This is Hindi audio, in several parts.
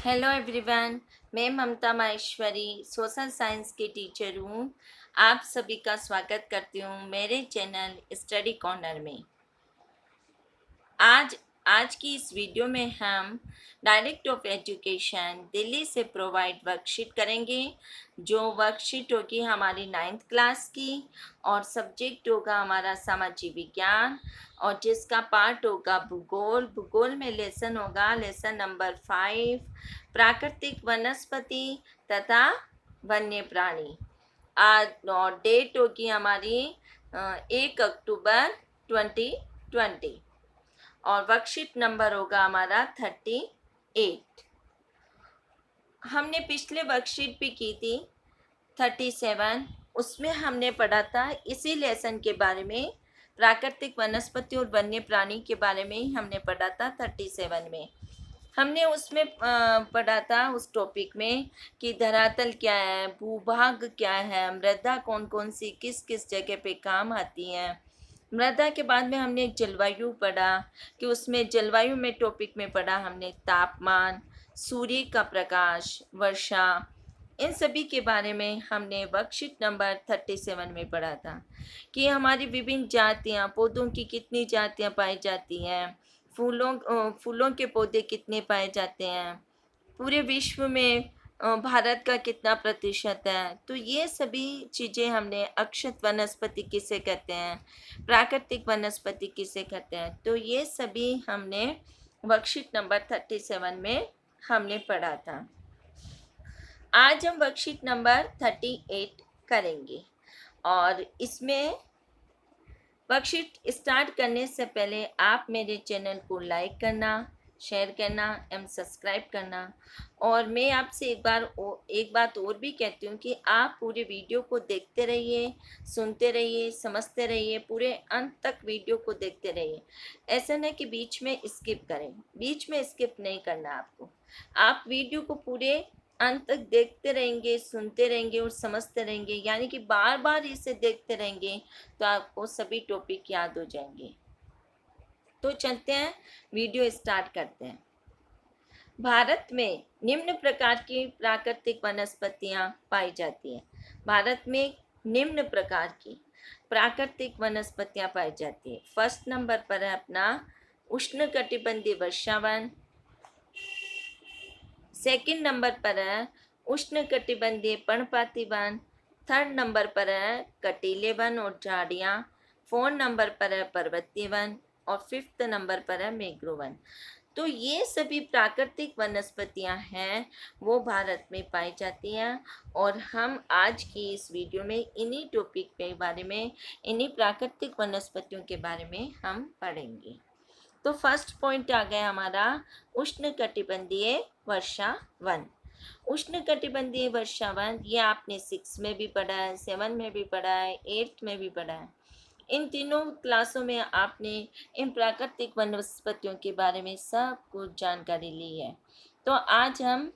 Hello everyone. मैं ममता माहेश्वरी सोशल साइंस की टीचर हूँ। आप सभी का स्वागत करती हूँ मेरे चैनल स्टडी कॉर्नर में। आज आज की इस वीडियो में हम डायरेक्ट ऑफ एजुकेशन दिल्ली से प्रोवाइड वर्कशीट करेंगे। जो वर्कशीट होगी हमारी 9th क्लास की और सब्जेक्ट होगा हमारा सामाजिक विज्ञान और जिसका पार्ट होगा भूगोल। भूगोल में लेसन होगा लेसन नंबर 5 प्राकृतिक वनस्पति तथा वन्य प्राणी। आज और डेट होगी हमारी 1 अक्टूबर 2020 और वर्कशीट नंबर होगा हमारा 38। हमने पिछले वर्कशीट भी की थी 37। उसमें हमने पढ़ा था इसी लेसन के बारे में, प्राकृतिक वनस्पति और वन्य प्राणी के बारे में ही हमने पढ़ा था 37 में। हमने उसमें पढ़ा था उस टॉपिक में कि धरातल क्या है, भूभाग क्या है, मृदा कौन कौन सी किस किस जगह पे काम आती है। मृदा के बाद में हमने जलवायु पढ़ा कि उसमें जलवायु में टॉपिक में पढ़ा हमने तापमान, सूर्य का प्रकाश, वर्षा, इन सभी के बारे में हमने वर्कशीट नंबर 37 में पढ़ा था कि हमारी विभिन्न जातियाँ, पौधों की कितनी जातियाँ पाई जाती हैं, फूलों के पौधे कितने पाए जाते हैं, पूरे विश्व में भारत का कितना प्रतिशत है। तो ये सभी चीज़ें हमने अक्षत वनस्पति किसे कहते हैं, प्राकृतिक वनस्पति किसे कहते हैं, तो ये सभी हमने वर्कशीट नंबर 37 में हमने पढ़ा था। आज हम वर्कशीट नंबर 38 करेंगे और इसमें वर्कशीट स्टार्ट करने से पहले आप मेरे चैनल को लाइक करना, शेयर करना एवं सब्सक्राइब करना। और मैं आपसे एक बात और भी कहती हूँ कि आप पूरे वीडियो को देखते रहिए, सुनते रहिए, समझते रहिए, पूरे अंत तक वीडियो को देखते रहिए। ऐसा नहीं कि बीच में स्किप करें, बीच में स्किप नहीं करना आपको। आप वीडियो को पूरे अंत तक देखते रहेंगे, सुनते रहेंगे और समझते रहेंगे, यानी कि बार बार इसे देखते रहेंगे तो आपको सभी टॉपिक याद हो जाएंगे। तो चलते हैं, वीडियो स्टार्ट करते हैं। भारत में निम्न प्रकार की प्राकृतिक वनस्पतियां पाई जाती हैं। भारत में निम्न प्रकार की प्राकृतिक वनस्पतियां पाई जाती है। फर्स्ट नंबर पर है अपना उष्णकटिबंधीय वर्षावन। सेकंड नंबर पर है उष्णकटिबंधीय पर्णपाती वन। थर्ड नंबर पर है कटीले वन और झाड़ियाँ। फोर्थ नंबर पर है पर्वतीय वन और फिफ्थ नंबर पर है मैंग्रोव वन। तो ये सभी प्राकृतिक वनस्पतियां हैं वो भारत में पाई जाती हैं और हम आज की इस वीडियो में इन्हीं टॉपिक के बारे में, इन्हीं प्राकृतिक वनस्पतियों के बारे में हम पढ़ेंगे। तो फर्स्ट पॉइंट आ गया हमारा उष्णकटिबंधीय वर्षा वन। उष्णकटिबंधीय वर्षा वन ये आपने 6 में भी पढ़ा है, 7 में भी पढ़ा है, 8 में भी पढ़ा है। इन तीनों क्लासों में आपने इन प्राकृतिक वनस्पतियों के बारे में सब कुछ जानकारी ली है। तो आज हम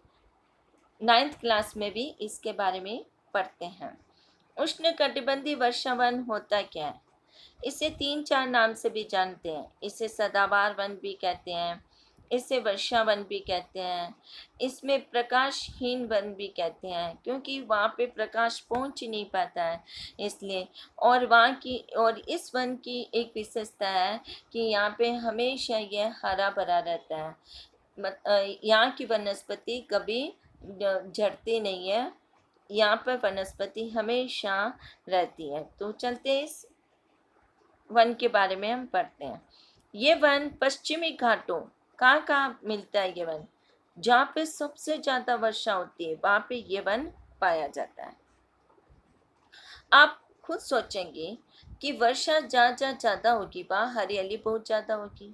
9th क्लास में भी इसके बारे में पढ़ते हैं। उष्णकटिबंधीय वर्षा वन होता क्या है? इसे 3-4 नाम से भी जानते हैं। इसे सदाबहार वन भी कहते हैं, इसे वर्षा वन भी कहते हैं, इसमें प्रकाशहीन वन भी कहते हैं क्योंकि वहाँ पे प्रकाश पहुँच ही नहीं पाता है इसलिए। और इस वन की एक विशेषता है कि यहाँ पे हमेशा यह हरा भरा रहता है। यहाँ की वनस्पति कभी झड़ती नहीं है, यहाँ पर वनस्पति हमेशा रहती है। तो चलते इस वन के बारे में हम पढ़ते हैं। ये वन पश्चिमी घाटों कहाँ मिलता है? ये वन जहाँ पे सबसे ज़्यादा वर्षा होती है वहाँ पे ये वन पाया जाता है। आप खुद सोचेंगे कि वर्षा जहाँ जहाँ ज़्यादा होगी वहाँ हरियाली बहुत ज़्यादा होगी,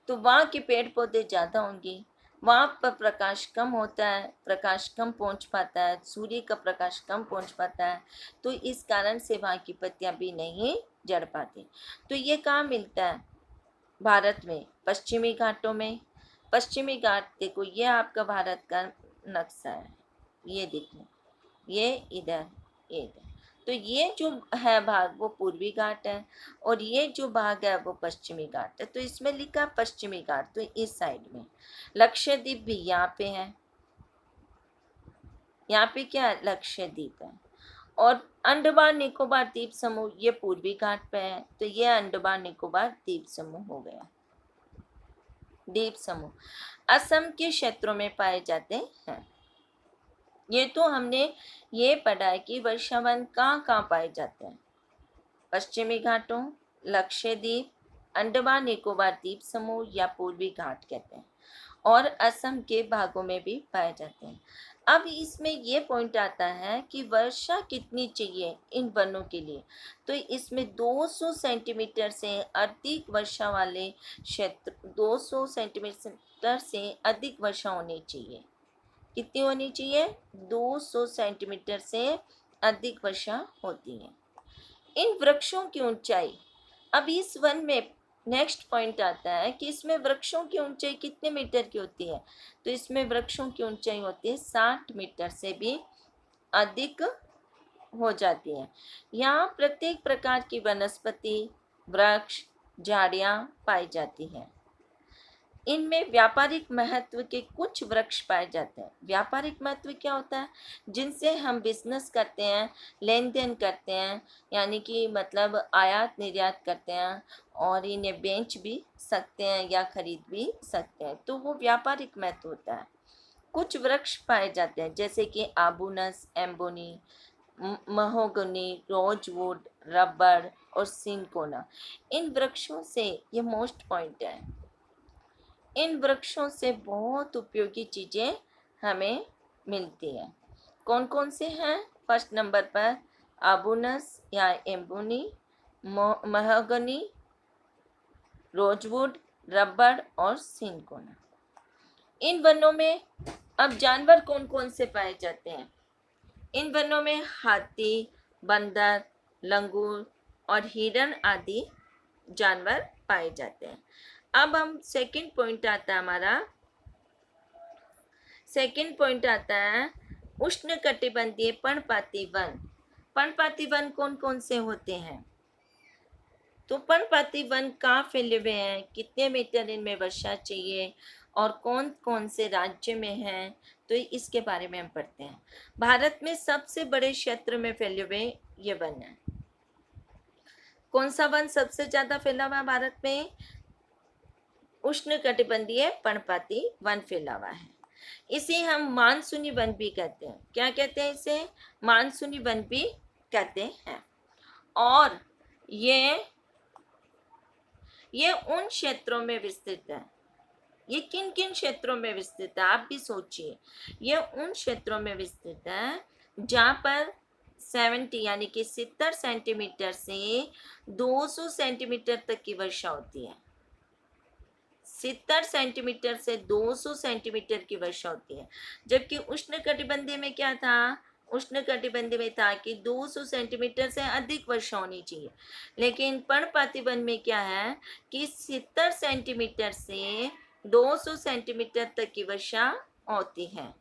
तो वहाँ के पेड़ पौधे ज़्यादा होंगे। वहाँ पर प्रकाश कम होता है, प्रकाश कम पहुँच पाता है, सूर्य का प्रकाश कम पहुँच पाता है, तो इस कारण से वहाँ की पत्तियाँ भी नहीं झड़ पाती। तो ये कहाँ मिलता है? भारत में पश्चिमी घाटों में। पश्चिमी घाट देखो, ये आपका भारत का नक्शा है, ये देखो, ये इधर, ये इधर। तो ये जो है भाग वो पूर्वी घाट है और ये जो भाग है वो पश्चिमी घाट है। तो इसमें लिखा पश्चिमी घाट, तो इस साइड में। लक्षद्वीप भी यहाँ पे है, यहाँ पे क्या लक्षद्वीप है। और अंडमान निकोबार द्वीप समूह ये पूर्वी घाट पे है, तो ये अंडमान निकोबार द्वीप समूह हो गया। द्वीप समूह असम के क्षेत्रों में पाए जाते हैं। ये तो हमने ये पढ़ा है कि वर्षावन कहाँ कहाँ पाए जाते हैं। पश्चिमी घाटों, लक्षद्वीप, अंडमान निकोबार द्वीप समूह या पूर्वी घाट कहते हैं, और असम के भागों में भी पाए जाते हैं। अब इसमें ये पॉइंट आता है कि वर्षा कितनी चाहिए इन वनों के लिए, तो इसमें 200 सेंटीमीटर से अधिक वर्षा वाले क्षेत्र, 200 सेंटीमीटर से अधिक वर्षा होनी चाहिए। कितनी होनी चाहिए? 200 सेंटीमीटर से अधिक वर्षा होती है। इन वृक्षों की ऊंचाई, अब इस वन में नेक्स्ट पॉइंट आता है कि इसमें वृक्षों की ऊंचाई कितने मीटर की होती है, तो इसमें वृक्षों की ऊंचाई होती है 60 मीटर से भी अधिक हो जाती है। यहाँ प्रत्येक प्रकार की वनस्पति, वृक्ष, झाड़ियाँ पाई जाती हैं। इनमें व्यापारिक महत्व के कुछ वृक्ष पाए जाते हैं। व्यापारिक महत्व क्या होता है? जिनसे हम बिजनेस करते हैं, लेन देन करते हैं, यानी कि मतलब आयात निर्यात करते हैं, और इन्हें बेच भी सकते हैं या खरीद भी सकते हैं, तो वो व्यापारिक महत्व होता है। कुछ वृक्ष पाए जाते हैं जैसे कि आबूनस, एम्बोनी, महोगनी, रोजवुड, रबड़ और सिनकोना। इन वृक्षों से, ये मोस्ट पॉइंट है, इन वृक्षों से बहुत उपयोगी चीज़ें हमें मिलती हैं। कौन कौन से हैं? फर्स्ट नंबर पर आबूनस या एम्बोनी, महोगनी, रोजवुड, रबड़ और सिनकोना। इन वनों में अब जानवर कौन कौन से पाए जाते हैं? इन वनों में हाथी, बंदर, लंगूर और हिरण आदि जानवर पाए जाते हैं। अब हम सेकंड पॉइंट आता है हमारा, सेकंड पॉइंट आता है उष्णकटिबंधीय पर्णपाती वन। पर्णपाती वन कौन कौन से होते हैं? तो पर्णपाती वन कहाँ फैले हुए हैं, कितने मीटर इनमें वर्षा चाहिए, और कौन कौन से राज्य में हैं, तो इसके बारे में हम पढ़ते हैं। भारत में सबसे बड़े क्षेत्र में फैले हुए ये वन है। कौन सा वन सबसे ज्यादा फैला हुआ है भारत में? उष्णकटिबंधीय पर्णपाती वन फैला हुआ है। इसे हम मानसूनी वन भी कहते हैं। क्या कहते हैं इसे? मानसूनी वन भी कहते हैं। और ये उन क्षेत्रों में विस्तृत है। ये किन किन क्षेत्रों में विस्तृत है, आप भी सोचिए। ये उन क्षेत्रों में विस्तृत है जहाँ पर 70 यानी कि 70 सेंटीमीटर से 200 सेंटीमीटर तक की वर्षा होती है। 70 सेंटीमीटर से 200 सेंटीमीटर की वर्षा होती है। जबकि उष्णकटिबंधीय में क्या था? उष्णकटिबंधीय में था कि 200 सेंटीमीटर से अधिक वर्षा होनी चाहिए। लेकिन पर्णपाती वन में क्या है कि 70 सेंटीमीटर से 200 सेंटीमीटर तक की वर्षा होती है।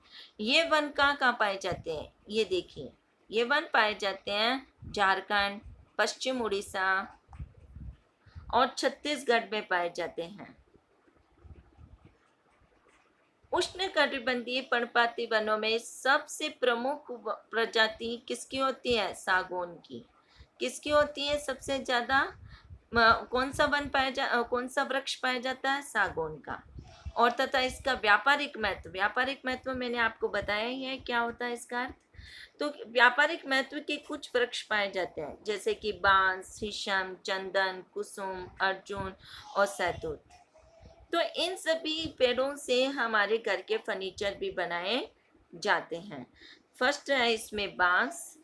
ये वन कहाँ पाए जाते हैं? ये देखिए, ये वन पाए जाते हैं झारखंड, पश्चिम उड़ीसा और छत्तीसगढ़ में पाए जाते हैं। उष्णकटिबंधीय पर्णपाती वनों में सबसे प्रमुख प्रजाति किसकी होती है? सागौन की। किसकी होती है सबसे ज्यादा? कौन सा कौन सा वृक्ष पाया जाता है? सागौन का। और तथा इसका व्यापारिक महत्व, व्यापारिक महत्व मैंने आपको बताया ही है क्या होता है इसका अर्थ। तो व्यापारिक महत्व के कुछ वृक्ष पाए जाते हैं जैसे कि बांस, शीशम, चंदन, कुसुम, अर्जुन और सहतूत। तो इन सभी पेड़ों से हमारे घर के फर्नीचर भी बनाए जाते हैं। फर्स्ट है इसमें बांस,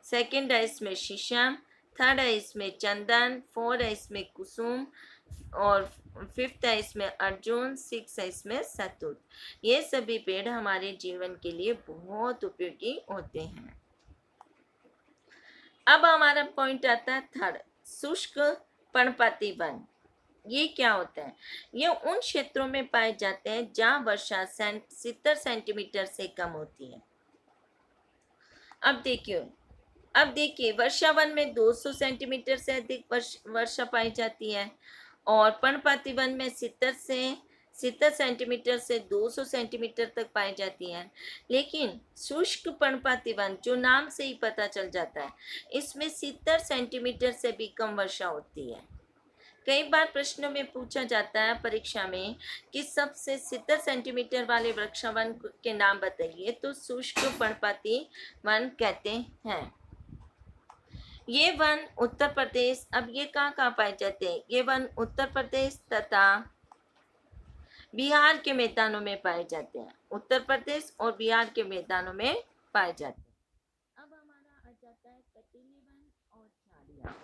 सेकंड है इसमें शीशम, थर्ड है इसमें चंदन, फोर्थ है इसमें कुसुम और फिफ्थ है इसमें अर्जुन, सिक्स है इसमें सहतूत। ये सभी पेड़ हमारे जीवन के लिए बहुत उपयोगी होते हैं। अब हमारा पॉइंट आता है थर्ड, शुष्क पर्णपाती वन। ये क्या होता है? ये उन क्षेत्रों में पाए जाते हैं जहाँ वर्षा 70 सेंटीमीटर से कम होती है। अब देखिए वर्षा वन में 200 सेंटीमीटर से अधिक वर्षा पाई जाती है, और पर्णपाती वन में 70 70 सेंटीमीटर से 200 सेंटीमीटर तक पाई जाती है। लेकिन शुष्क पर्णपाती वन जो नाम से ही पता चल जाता है, इसमें 70 सेंटीमीटर से भी कम वर्षा होती है। कई बार प्रश्नों में पूछा जाता है परीक्षा में कि सबसे 70 सेंटीमीटर वाले वृक्षावन के नाम बताइए, तो शुष्क पर्णपाती वन कहते हैं। ये वन उत्तर प्रदेश, अब ये कहाँ पाए जाते हैं? ये वन उत्तर प्रदेश तथा बिहार के मैदानों में पाए जाते हैं। उत्तर प्रदेश और बिहार के मैदानों में पाए जाते हैं। अब हमारा आ जाता है कटीली वन और झाड़ियाँ।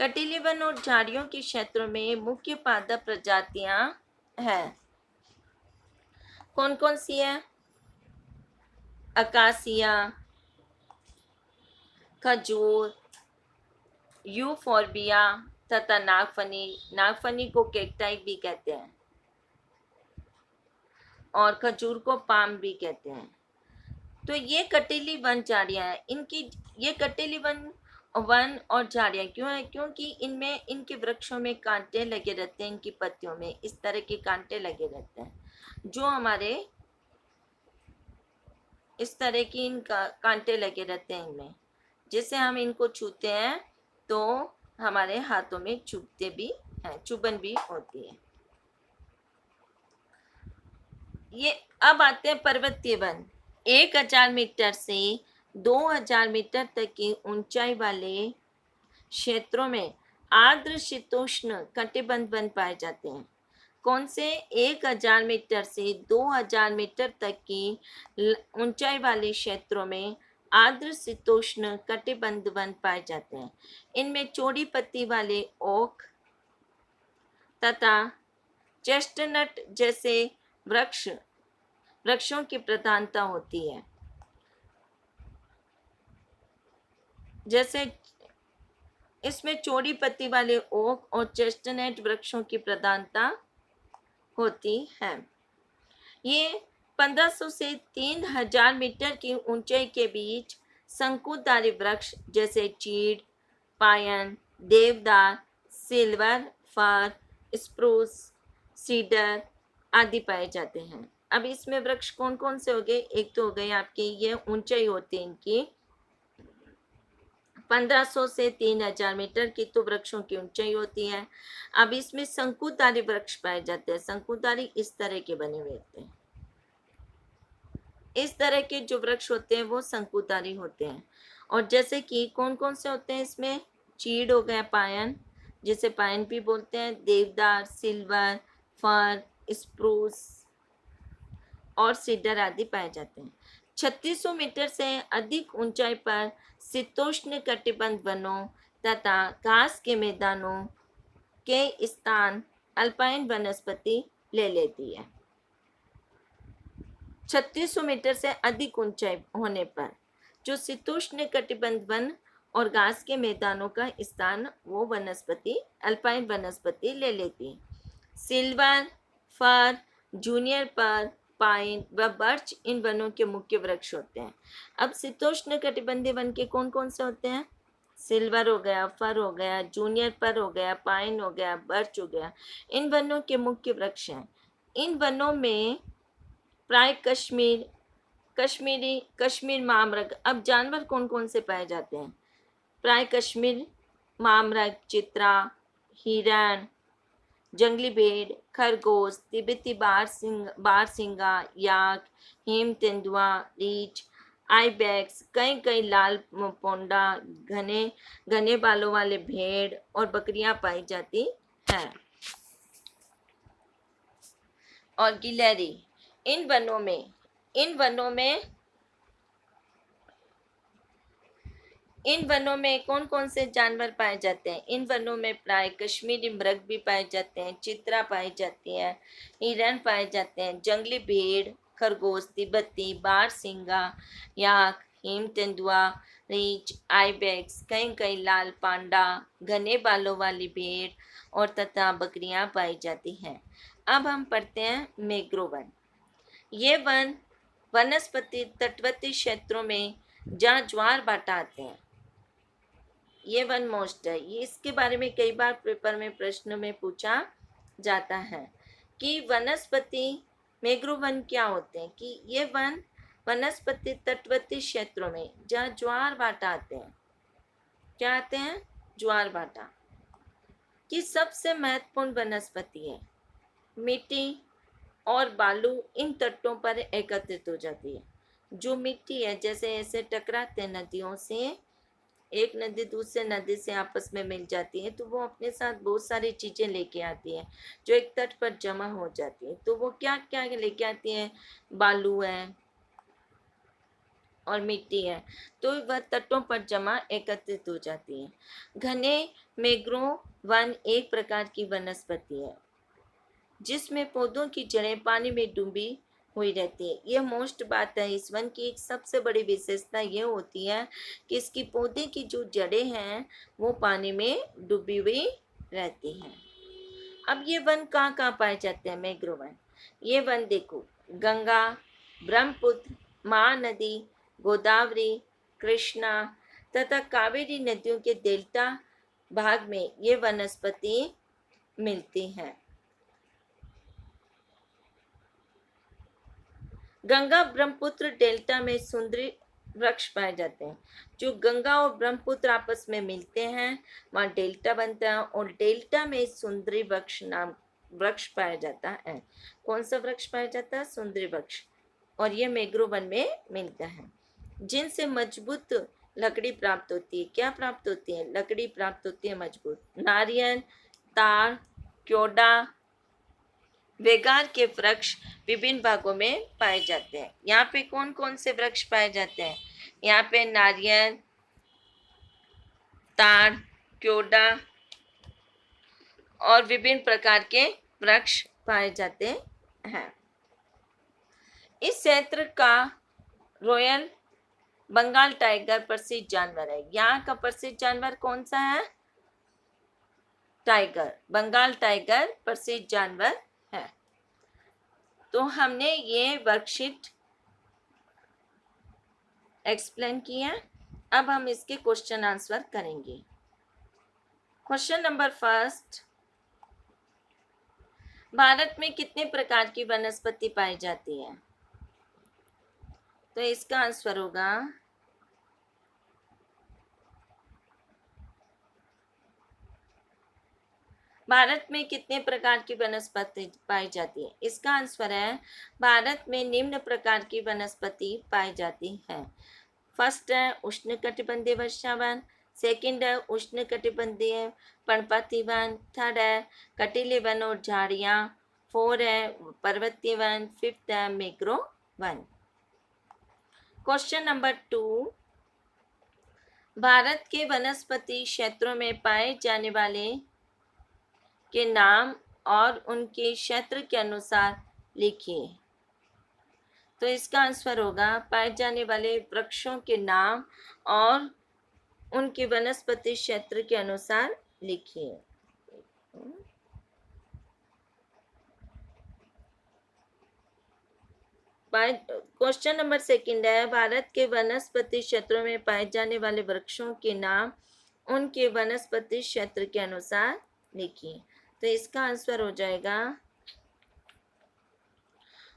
कटीली वन और झाड़ियों के क्षेत्रों में मुख्य पादप प्रजातियां हैं। कौन कौन सी है? अकासिया, खजूर, यूफोर्बिया तथा नागफनी। नागफनी को केकटाई भी कहते हैं और खजूर को पाम भी कहते हैं। तो ये कटीली वन झाड़ियाँ हैं। इनकी ये कटीली वन और झाड़ियाँ क्यों है? क्योंकि इनमें इनके वृक्षों में कांटे लगे रहते हैं। इनकी पत्तियों में इस तरह के कांटे लगे रहते हैं, जो हमारे इस तरह की इनका कांटे लगे रहते हैं इनमें, जिससे हम इनको छूते हैं तो हमारे हाथों में चुभते भी हैं, चुभन भी होती है। ये अब आते हैं पर्वतीय वन। 1000 मीटर से 2000 मीटर तक की ऊंचाई वाले क्षेत्रों में आर्द्र शीतोष्ण कटिबंध वन पाए जाते हैं। कौन से? 1000 मीटर से 2000 मीटर तक की ऊंचाई वाले क्षेत्रों में आर्द्र शीतोष्ण कटिबंध वन पाए जाते हैं। इनमें चौड़ी पत्ती वाले ओक तथा चेस्टनट जैसे वृक्षों की प्रधानता होती है। जैसे इसमें चौड़ी पत्ती वाले ओक और चेस्टनट वृक्षों की प्रधानता होती है। ये 1500 से 3000 मीटर की ऊंचाई के बीच शंकुधारी वृक्ष जैसे चीड़, पायन, देवदार, सिल्वर फर, स्प्रूस, सीडर आदि पाए जाते हैं। अब इसमें वृक्ष कौन कौन से हो गए? एक तो हो गए आपके, ये ऊंचाई होती है इनकी 1500 से 3000 मीटर की, तो वृक्षों की ऊंचाई होती है। अब इसमें शंकुधारी वृक्ष पाए जाते हैं। शंकुधारी इस तरह के बने हुए होते हैं। इस तरह के जो वृक्ष होते हैं वो शंकुधारी होते हैं। और जैसे कि कौन कौन से होते हैं इसमें? चीड़ हो गया, पायन जिसे पायन भी बोलते हैं, देवदार, सिल्वर फर, स्प्रूस और सीडर आदि पाए जाते हैं। 3600 मीटर से अधिक ऊंचाई पर शीतोष्ण कटिबंध वनों तथा घास के मैदानों के स्थान अल्पाइन वनस्पति ले लेती है। 3600 मीटर से अधिक ऊंचाई होने पर जो शीतोष्ण कटिबंध वन और घास के मैदानों का स्थान वो वनस्पति अल्पाइन वनस्पति ले लेती है। सिल्वर फर, जूनियर पर, पाइन व बर्च इन वनों के मुख्य वृक्ष होते हैं। अब शीतोष्ण कटिबंधीय वन के कौन कौन से होते हैं? सिल्वर हो गया, फर हो गया, जूनियर पर हो गया, पाइन हो गया, बर्च हो गया। इन वनों के मुख्य वृक्ष हैं। इन वनों में प्राय कश्मीर मामरग। अब जानवर कौन कौन से पाए जाते हैं? प्राय कश्मीर मामरग, चित्रा, हिरण, जंगली भेड़, खरगोश, तिब्बती बारसिंगा, याक, हेम तेंदुआ, रीछ, आइबैक्स, कई लाल पोंडा, घने बालों वाले भेड़ और बकरियां पाई जाती हैं। और गिलहरी। इन वनों में कौन कौन से जानवर पाए जाते हैं? इन वनों में प्राय कश्मीरी मृग भी पाए जाते हैं, चित्रा पाई जाती है, हिरण पाए जाते हैं, जंगली भेड़, खरगोश, तिब्बती बारसिंगा, याक, हिम तेंदुआ, रीछ, आइबैक्स, कई लाल पांडा, घने बालों वाली भेड़ और तथा बकरियां पाई जाती हैं। अब हम पढ़ते हैं मैंग्रोव वन। ये वन वनस्पति तटवर्ती क्षेत्रों में जहाँ ज्वार भाटा आते हैं, ये वन मोस्ट है। ये इसके बारे में कई बार पेपर में प्रश्न में पूछा जाता है। कि वनस्पति मैंग्रोव वन क्या होते हैं, कि ये वन वनस्पति तटवर्ती क्षेत्रों में जहाँ ज्वार भाटा आते हैं, क्या आते हैं, ज्वार भाटा, की सबसे महत्वपूर्ण वनस्पति है। मिट्टी और बालू इन तटों पर एकत्रित हो जाती है। जो मिट्टी है, जैसे ऐसे टकराते हैं नदियों से, एक नदी दूसरे नदी से आपस में मिल जाती है, तो वो अपने साथ बहुत सारी चीजें लेके आती है जो एक तट पर जमा हो जाती है। तो वो क्या क्या लेके आती है, बालू है और मिट्टी है, तो वह तटों पर जमा एकत्रित हो जाती है। घने मैंग्रोव वन एक प्रकार की वनस्पति है जिसमें पौधों की जड़ें पानी में डूबी हुई रहती है। यह मोस्ट बात है, इस वन की एक सबसे बड़ी विशेषता यह होती है कि इसकी पौधे की जो जड़ें हैं वो पानी में डूबी हुई रहती हैं। अब ये वन कहाँ कहाँ पाए जाते हैं, मैंग्रोव वन? ये वन देखो, गंगा, ब्रह्मपुत्र, महानदी, गोदावरी, कृष्णा तथा कावेरी नदियों के डेल्टा भाग में ये वनस्पति मिलती हैं। गंगा ब्रह्मपुत्र डेल्टा में सुंदरी वृक्ष पाए जाते हैं। जो गंगा और ब्रह्मपुत्र आपस में मिलते हैं वहाँ डेल्टा बनता है, और डेल्टा में सुंदरी वृक्ष नाम वृक्ष पाया जाता है। कौन सा वृक्ष पाया जाता है, सुंदरी वृक्ष, और ये मैंग्रोव वन में मिलता है। जिनसे मजबूत लकड़ी प्राप्त होती है। क्या प्राप्त होती है, लकड़ी प्राप्त होती है मजबूत। नारियल, ताड़, क्योड़ा, वेगार के वृक्ष विभिन्न भागों में पाए जाते हैं। यहाँ पे कौन कौन से वृक्ष पाए जाते हैं, यहाँ पे नारियल, ताड़, क्योड़ा और विभिन्न प्रकार के वृक्ष पाए जाते हैं। इस क्षेत्र का रॉयल बंगाल टाइगर प्रसिद्ध जानवर है। यहाँ का प्रसिद्ध जानवर कौन सा है, टाइगर, बंगाल टाइगर प्रसिद्ध जानवर है। तो हमने ये वर्कशीट एक्सप्लेन किया। अब हम इसके क्वेश्चन आंसर करेंगे। क्वेश्चन नंबर फर्स्ट, भारत में कितने प्रकार की वनस्पति पाई जाती है? तो इसका आंसर होगा भारत में कितने प्रकार की वनस्पति पाई जाती है? इसका आंसर है भारत में निम्न प्रकार की वनस्पति पाई जाती है। फर्स्ट है उष्णकटिबंधीय वर्षावन, सेकंड है उष्णकटिबंधीय पर्णपाती वन, थर्ड है कटीले वन और झाड़ियाँ, फोर है पर्वतीय वन, फिफ्थ है mangrove one. Question number 2, Bharat के वनस्पति क्षेत्रों में पाए जाने वाले के नाम और उनके क्षेत्र के अनुसार लिखिए। तो इसका आंसर होगा पाए जाने वाले वृक्षों के नाम और उनके वनस्पति क्षेत्र के अनुसार लिखिए। क्वेश्चन नंबर सेकंड है, भारत के वनस्पति क्षेत्रों में पाए जाने वाले वृक्षों के नाम उनके वनस्पति क्षेत्र के अनुसार लिखिए। तो इसका आंसर हो जाएगा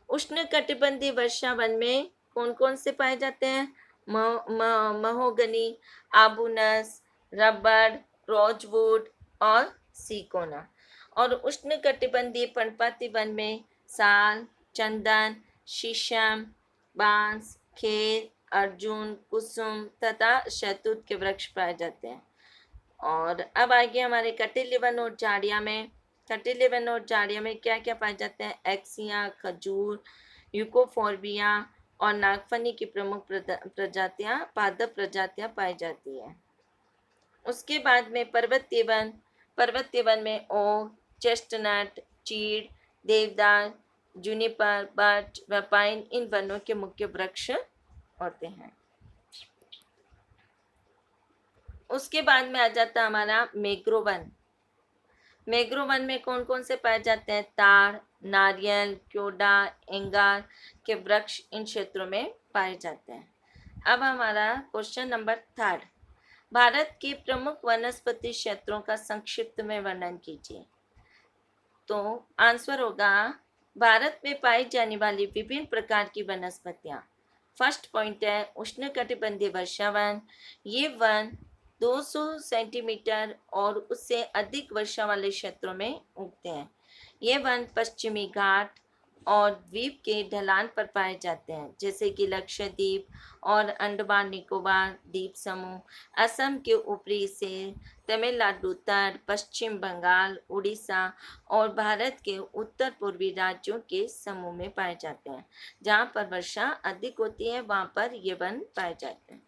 उष्णकटिबंधीय वर्षा वन में कौन कौन से पाए जाते हैं, महोगनी, आबूनस, रबड़, रोजवुड और सिकोना। और उष्णकटिबंधीय पर्णपाती वन में साल, चंदन, शीशम, बांस, खेर, अर्जुन, कुसुम तथा शहतूत के वृक्ष पाए जाते हैं। और अब आगे हमारे कटीले वन और झाड़ियाँ में, कटीले वन और झाड़ियाँ में क्या क्या पाए जाते हैं, एक्सिया, खजूर, यूकोफोर्बिया और नागफनी की प्रमुख प्रजातियाँ, पादप प्रजातियाँ पाई जाती है। उसके बाद में पर्वतीय वन, पर्वतीय वन में ओक, चेस्टनट, चीड़, देवदार, जूनिपर, बर्च व पाइन इन वनों के मुख्य वृक्ष होते हैं। उसके बाद में आ जाता है हमारा मैंग्रोव वन। मैंग्रोव वन में कौन कौन से पाए जाते हैं, ताड़, नारियल, क्योड़ा, एंगार के वृक्ष इन क्षेत्रों में पाए जाते हैं। अब हमारा क्वेश्चन नंबर थर्ड, भारत के प्रमुख वनस्पति क्षेत्रों का संक्षिप्त में वर्णन कीजिए। तो आंसर होगा भारत में पाई जाने वाली विभिन्न प्रकार की वनस्पतियाँ। फर्स्ट पॉइंट है उष्णकटिबंधीय वर्षावन। ये वन 200 सेंटीमीटर और उससे अधिक वर्षा वाले क्षेत्रों में उगते हैं। ये वन पश्चिमी घाट और द्वीप के ढलान पर पाए जाते हैं, जैसे कि लक्षद्वीप और अंडमान निकोबार द्वीप समूह, असम के ऊपरी हिस्से, तमिलनाडु तट, पश्चिम बंगाल, उड़ीसा और भारत के उत्तर पूर्वी राज्यों के समूह में पाए जाते हैं। जहाँ पर वर्षा अधिक होती है वहाँ पर ये वन पाए जाते हैं।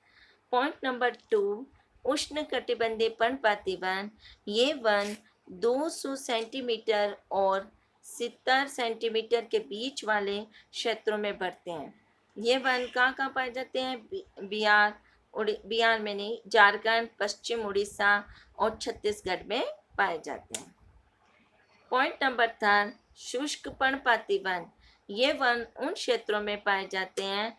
पॉइंट नंबर 2, उष्णकटिबंधीय पर्णपाती वन। ये वन 200 सेंटीमीटर और 70 सेंटीमीटर के बीच वाले क्षेत्रों में बढ़ते हैं। ये वन कहाँ पाए जाते हैं? बिहार में नहीं, झारखंड, पश्चिम उड़ीसा और छत्तीसगढ़ में पाए जाते हैं। पॉइंट नंबर 3, शुष्क पर्णपाती वन। ये वन उन क्षेत्रों में पाए जाते हैं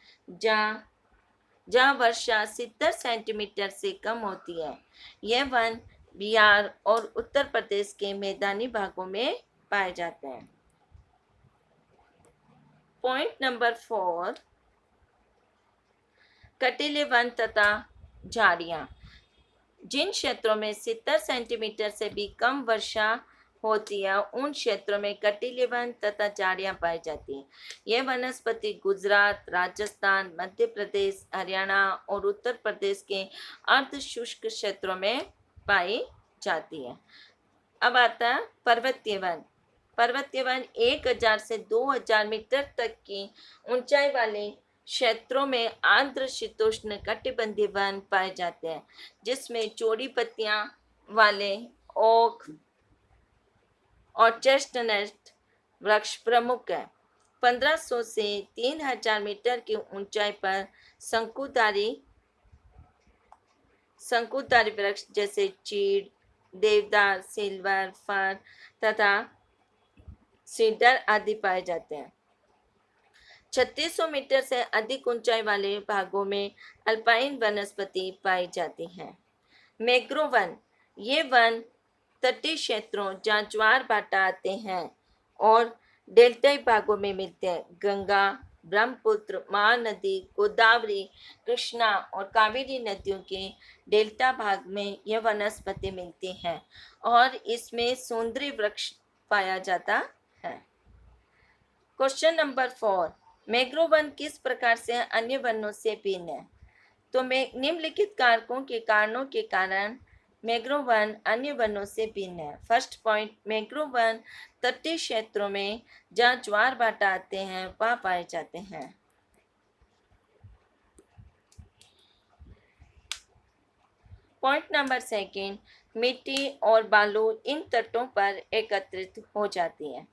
जहाँ वर्षा 70 सेंटीमीटर से कम होती है। यह वन बिहार और उत्तर प्रदेश के मैदानी भागों में पाए जाते हैं। पॉइंट नंबर 4, कटीले वन तथा झाड़ियाँ। जिन क्षेत्रों में 70 सेंटीमीटर से भी कम वर्षा होती है उन क्षेत्रों में कटीले वन तथा झाड़ियाँ पाई जाती हैं। यह वनस्पति गुजरात, राजस्थान, मध्य प्रदेश, हरियाणा और उत्तर प्रदेश के अर्ध शुष्क क्षेत्रों में पाई जाती है। अब आता है पर्वतीय वन। पर्वतीय वन 1000 से 2000 मीटर तक की ऊंचाई वाले क्षेत्रों में आर्द्र शीतोष्ण कटिबंधीय वन पाए जाते हैं, जिसमें चौड़ी पत्तियां वाले ओक और चेस्टनट वृक्ष प्रमुख है। 1500 से 3000 मीटर की ऊंचाई पर शंकुधारी वृक्ष जैसे चीड़, देवदार, सिल्वर फर तथा सीडर आदि पाए जाते हैं। 3600 मीटर से अधिक ऊंचाई वाले भागों में अल्पाइन वनस्पति पाई जाती है। Mangrove one. ये वन तटीय क्षेत्रों जहाँ ज्वार भाटा आते हैं और डेल्टाई भागों में मिलते हैं। गंगा, ब्रह्मपुत्र, महानदी, गोदावरी, कृष्णा और कावेरी नदियों के डेल्टा भाग में यह वनस्पति मिलती है और इसमें सौंदर्य वृक्ष पाया जाता है। क्वेश्चन नंबर 4, मैंग्रोव वन किस प्रकार से अन्य वनों से भिन्न है? तो निम्नलिखित कारकों के कारणों के कारण मैंग्रोव वन अन्य वनों से भिन्न है। फर्स्ट पॉइंट, मैंग्रोव वन तटीय क्षेत्रों में जहाँ ज्वार भाटा आते हैं वहाँ पाए जाते हैं। पॉइंट नंबर 2, मिट्टी और बालू इन तटों पर एकत्रित हो जाती है।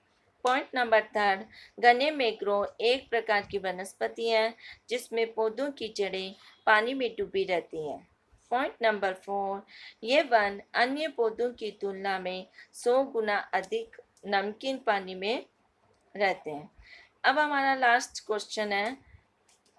पॉइंट नंबर 3, घने मैंग्रोव एक प्रकार की वनस्पति है जिसमें पौधों की जड़ें पानी में डूबी रहती हैं। पॉइंट नंबर 4, ये वन अन्य पौधों की तुलना में 100 गुना अधिक नमकीन पानी में रहते हैं। अब हमारा लास्ट क्वेश्चन है,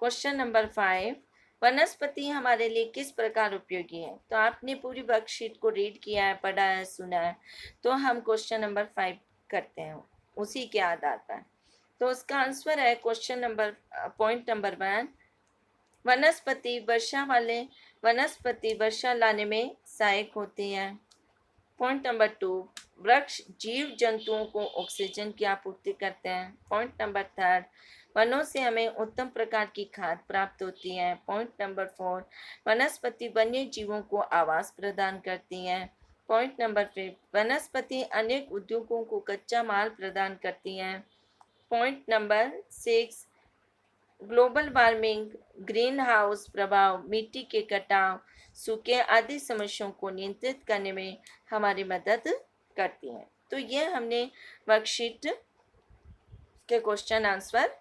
क्वेश्चन नंबर 5, वनस्पति हमारे लिए किस प्रकार उपयोगी है? तो आपने पूरी वर्कशीट को रीड किया है, पढ़ा है, सुना है, तो हम क्वेश्चन नंबर 5 करते हैं उसी के आधार पर। तो उसका आंसर है पॉइंट नंबर 1, वनस्पति वर्षा लाने में सहायक होती है। पॉइंट नंबर 2, वृक्ष जीव जंतुओं को ऑक्सीजन की आपूर्ति करते हैं। पॉइंट नंबर 3, वनों से हमें उत्तम प्रकार की खाद प्राप्त होती है। पॉइंट नंबर 4, वनस्पति वन्य जीवों को आवास प्रदान करती है। पॉइंट नंबर 5, वनस्पति अनेक उद्योगों को कच्चा माल प्रदान करती है। Point number 6, global warming, green house प्रभाव, मिट्टी के कटाव, सूखे आदि समस्याओं को नियंत्रित करने में हमारी मदद करती हैं। तो ये हमने वर्कशीट के क्वेश्चन आंसर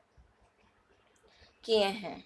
किए हैं।